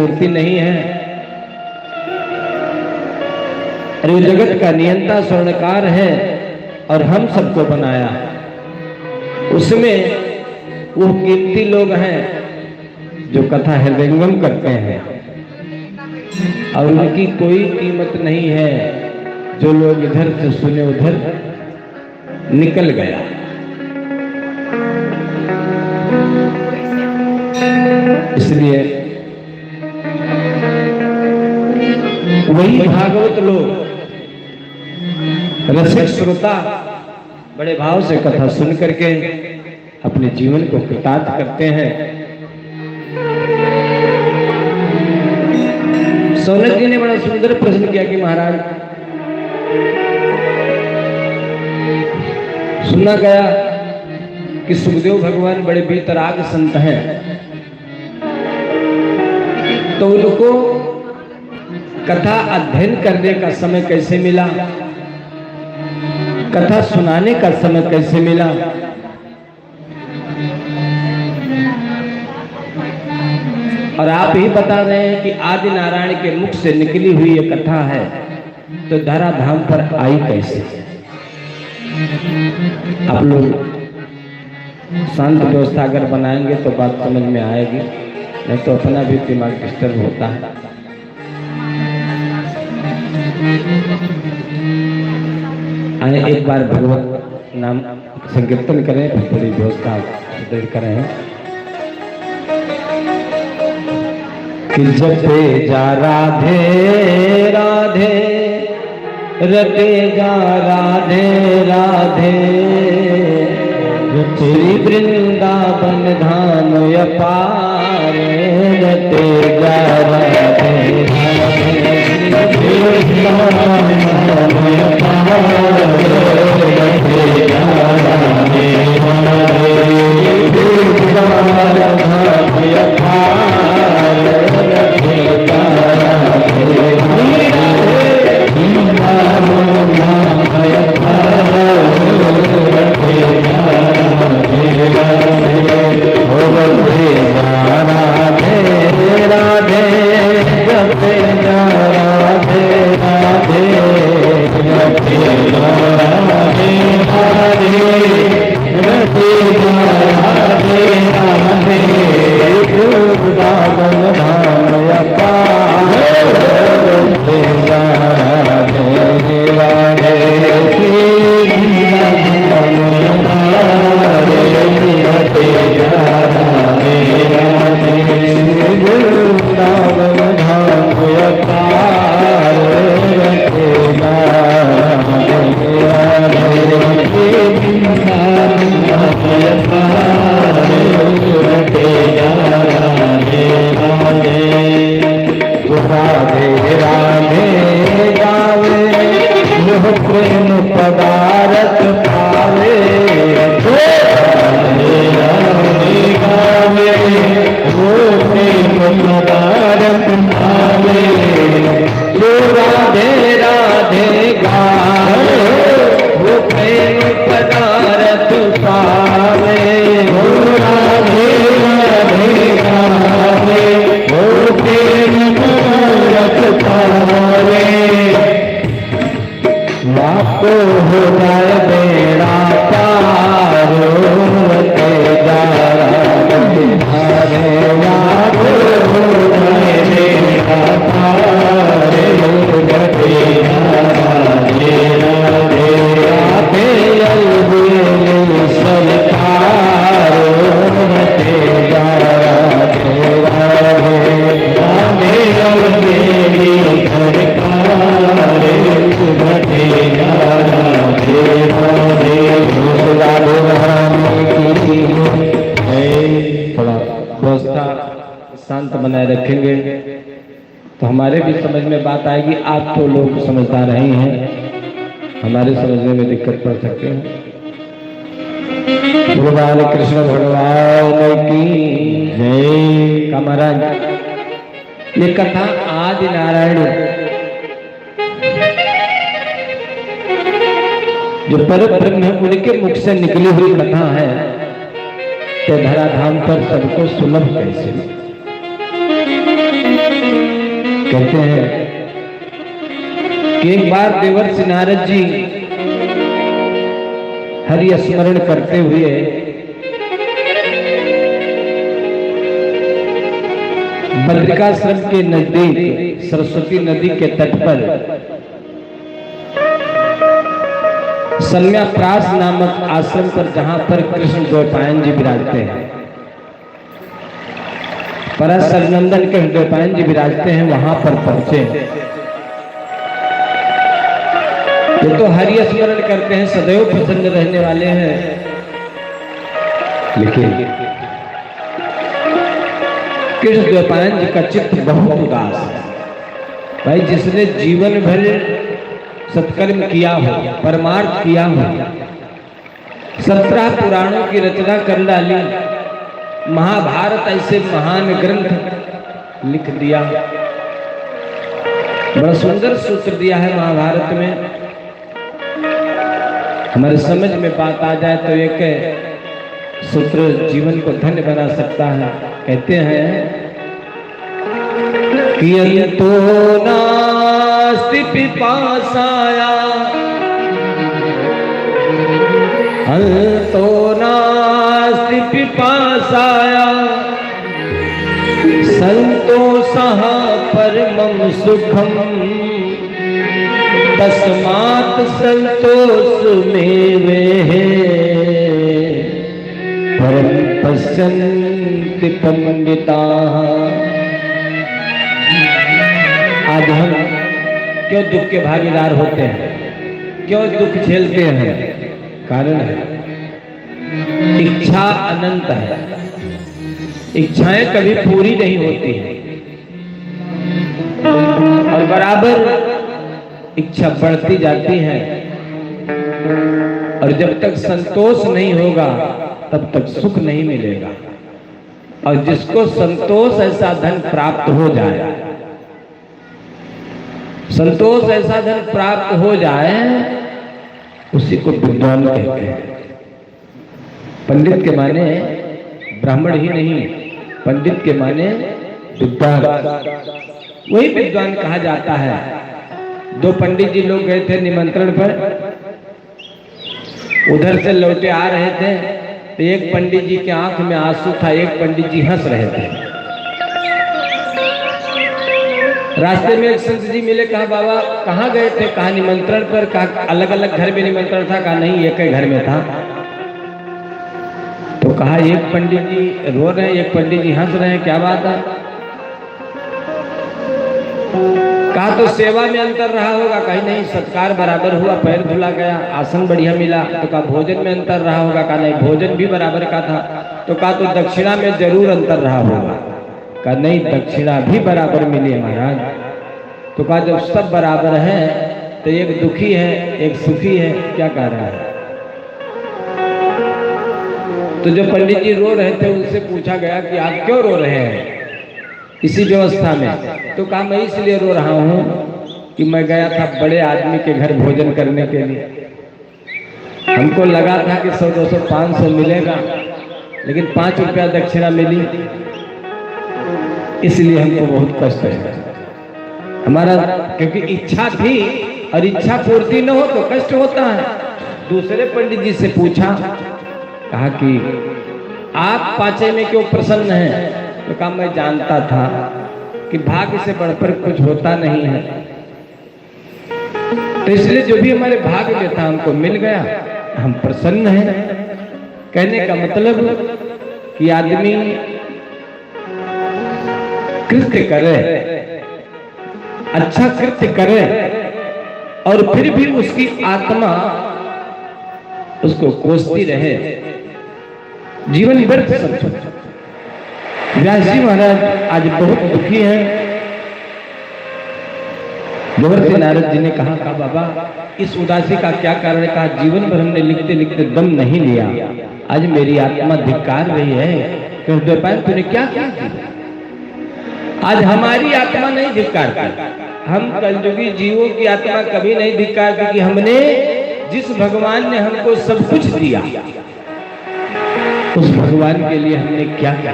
मूर्ति नहीं है। अरे वो जगत का नियंता स्वर्णकार है और हम सबको बनाया है। उसमें वो कीमती लोग हैं जो कथा हृदयंगम करते हैं और उनकी कोई कीमत नहीं है जो लोग इधर से सुने उधर निकल गया। इसलिए वही भागवत लोग रसिक श्रोता बड़े भाव से कथा सुन करके अपने जीवन को कृतार्थ करते हैं। सौनक जी ने बड़ा सुंदर प्रश्न किया कि महाराज, सुना गया कि सुखदेव भगवान बड़े बेतराग संत हैं, तो उनको कथा अध्ययन करने का समय कैसे मिला, कथा सुनाने का समय कैसे मिला? और आप ही बता रहे हैं कि आदि नारायण के मुख से निकली हुई ये कथा है, तो धराधाम पर आई कैसे? आप लोग शांत व्यवस्था अगर बनाएंगे तो बात समझ में आएगी, नहीं तो अपना भी दिमाग डिस्टर्ब होता है। आए एक बार भगवत नाम संकीर्तन करें, फिर थोड़ी व्यवस्था देर करें कि जपे जा राधे राधे, रटे जा राधे राधे, श्री वृंदावन धाम अपार, रटे जा राधे राधे, श्री वृंदावन धाम अपार, रटे जा राधे राधे, वृंदावन धाम अपार, रटे जा राधे राधे, वृंदावन धाम अपार, रटे जा राधे राधे, हो बंदे राधे राधे, जपे जा राधे राधे, रटे जा राधे राधे, रटे जा राधे राधे, वृंदावन धाम अपार, रटे जा राधे राधे, प्रेम पदारथ पावे, गावे वो प्रेम पदारथ पावे, जो राधे राधे गावे वो प्रेम पदारथ पावे, वो राधे राधे गावे वो प्रेम पदारथ पावे, आपको हो जाए बेड़ा पार, रटे जा राधे राधे, आपको हो जाए बेड़ा पार, रटे जा राधे राधे, आते अलबेली सरकार, रटे जा राधे राधे, आते अलबेली सरकार, रटे जा राधे राधे, राधे राधे की थोड़ा व्यवस्था शांत बनाए रखेंगे तो हमारे भी समझ में बात आएगी। आप तो लोग समझदार नहीं हैं, हमारे समझने में दिक्कत पड़ सकते हैं। भगवान कृष्ण भगवान की जय। का महाराज ये कथा आदि नारायण जो परम ब्रह्म है उनके मुख से निकली हुई कथा है, तो धराधाम पर सबको सुलभ कैसे? कहते हैं कि एक बार देवर्षि नारद जी हरि स्मरण करते हुए बद्रिकाश्रम के नजदीक सरस्वती नदी के तट पर सन्याप्रास नामक आश्रम पर, जहां पर कृष्ण द्वैपायन जी विराजते हैं, पराशर नंदन के द्वैपायन जी विराजते हैं, वहां पर पहुंचे। ये तो हरि स्मरण करते हैं, सदैव प्रसन्न रहने वाले हैं, लेकिन कृष्ण द्वैपायन जी का चित्त बहुत उदास है। भाई, जिसने जीवन भर सत्कर्म किया हो, परमार्थ किया हो, 17 पुराणों की रचना कर डाली, महाभारत ऐसे महान ग्रंथ लिख दिया, बड़ा सुंदर सूत्र दिया है महाभारत में। हमारे समझ में बात आ जाए तो एक सूत्र जीवन को धन्य बना सकता है। कहते हैं कि अंतो नास्ति पिपासाया, अंतो नास्ति पिपासाया, संतोषः परमं सुखम, तस्मात् संतोष में वे परम पश्यन्ति पंडिताः। आज हम क्यों दुख के भागीदार होते हैं, क्यों दुख झेलते हैं? कारण है इच्छा अनंत है, इच्छाएं कभी पूरी नहीं होती हैं और बराबर इच्छा बढ़ती जाती है, और जब तक संतोष नहीं होगा तब तक सुख नहीं मिलेगा। और जिसको संतोष ऐसा धन प्राप्त हो जाए, संतोष ऐसा धन प्राप्त हो जाए, उसी को विद्वान कहते हैं। पंडित के माने ब्राह्मण ही नहीं, पंडित के माने विद्वान, वही विद्वान कहा जाता है। 2 पंडित जी लोग गए थे निमंत्रण पर, उधर से लौटे आ रहे थे तो एक पंडित जी के आंख में आंसू था, एक पंडित जी हंस रहे थे। रास्ते में एक संत जी मिले, कहा बाबा कहाँ गए थे? कहा निमंत्रण पर। कहा अलग अलग घर में निमंत्रण था? कहा नहीं, एक ही घर में था। तो कहा एक पंडित जी रो रहे हैं, एक पंडित जी हंस रहे हैं, क्या बात है? कहा तो सेवा में अंतर रहा होगा। कहीं नहीं, सत्कार बराबर हुआ, पैर धुला गया, आसन बढ़िया मिला। तो कहा भोजन में अंतर रहा होगा। कहा नहीं, भोजन भी बराबर का था। तो कहा तो दक्षिणा में जरूर अंतर रहा होगा। कहा नहीं, दक्षिणा भी बराबर मिली है महाराज। तो कहा जब सब बराबर है तो एक दुखी है एक सुखी है, क्या कह रहा है? तो जो पंडित जी रो रहे थे उनसे पूछा गया कि आप क्यों रो रहे हैं इसी व्यवस्था में? तो कहा मैं इसलिए रो रहा हूँ कि मैं गया था बड़े आदमी के घर भोजन करने के लिए, हमको लगा था कि 100, 200, 500 मिलेगा, लेकिन 5 रुपया दक्षिणा मिली, इसलिए हमको बहुत कष्ट है हमारा। क्योंकि इच्छा थी और इच्छा पूर्ति न हो तो कष्ट होता है। दूसरे पंडित जी से पूछा, कहा कि आप पाचे में क्यों प्रसन्न हैं? तो कहा मैं जानता था कि भाग्य से बढ़कर कुछ होता नहीं है, तो इसलिए जो भी हमारे भाग्य में था हमको मिल गया, हम प्रसन्न हैं। कहने का मतलब कि आदमी कृत्य करे, अच्छा कृत्य करे, और फिर भी उसकी आत्मा उसको कोसती रहे, जीवन व्यर्थ समझो। व्यास जी महाराज आज बहुत दुखी हैं। देवर्षि नारद जी ने कहा बाबा इस उदासी का क्या कारण है? कहा जीवन भर हमने लिखते लिखते दम नहीं लिया, आज मेरी आत्मा धिक्कार रही है। क्यों द्वैपायन तूने क्या किया? आज हमारी आत्मा नहीं धिक्कारती, हम कलयुगी जीवों की आत्मा कभी नहीं धिक्कारती कि हमने जिस भगवान ने हमको सब कुछ दिया उस भगवान के लिए हमने क्या किया।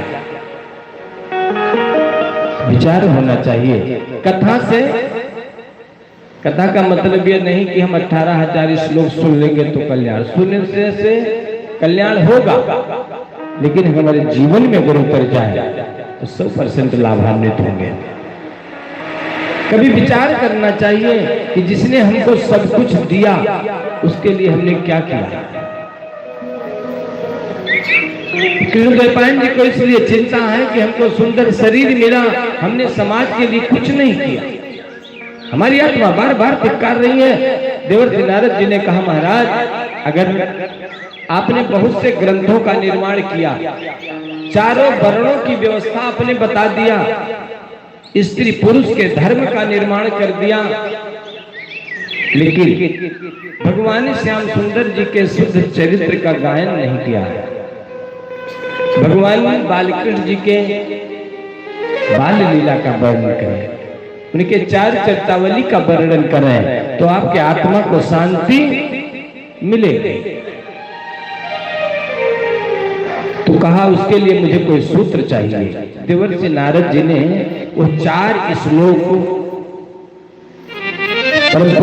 विचार होना चाहिए। कथा से, कथा का मतलब यह नहीं कि हम 18,000 श्लोक सुन लेंगे तो कल्याण, सुनने से कल्याण होगा, लेकिन हमारे जीवन में अगर उतर जाए तो 100% लाभान्वित होंगे। कभी विचार करना चाहिए कि जिसने हमको सब कुछ दिया उसके लिए हमने क्या किया। कृष्णद्वैपायन जी को इसलिए चिंता है कि हमको सुंदर शरीर मिला, हमने समाज के लिए कुछ नहीं किया। हमारी आत्मा बार बार धिक्कार रही है। देवर्षि नारद जी ने कहा, महाराज अगर आपने बहुत से ग्रंथों का निर्माण किया, चारों वर्णों की व्यवस्था आपने बता दिया, स्त्री पुरुष के धर्म का निर्माण कर दिया, लेकिन भगवान श्याम सुंदर जी के शुद्ध चरित्र का गायन नहीं किया। भगवान बालकृष्ण जी के बाल लीला का वर्णन करें, उनके चार चरितावली का वर्णन करें तो आपके आत्मा को शांति मिलेगी। तो कहा उसके लिए मुझे कोई सूत्र चाहिए। देवर्षि नारद जी ने वो 4 श्लोक परम पूज्य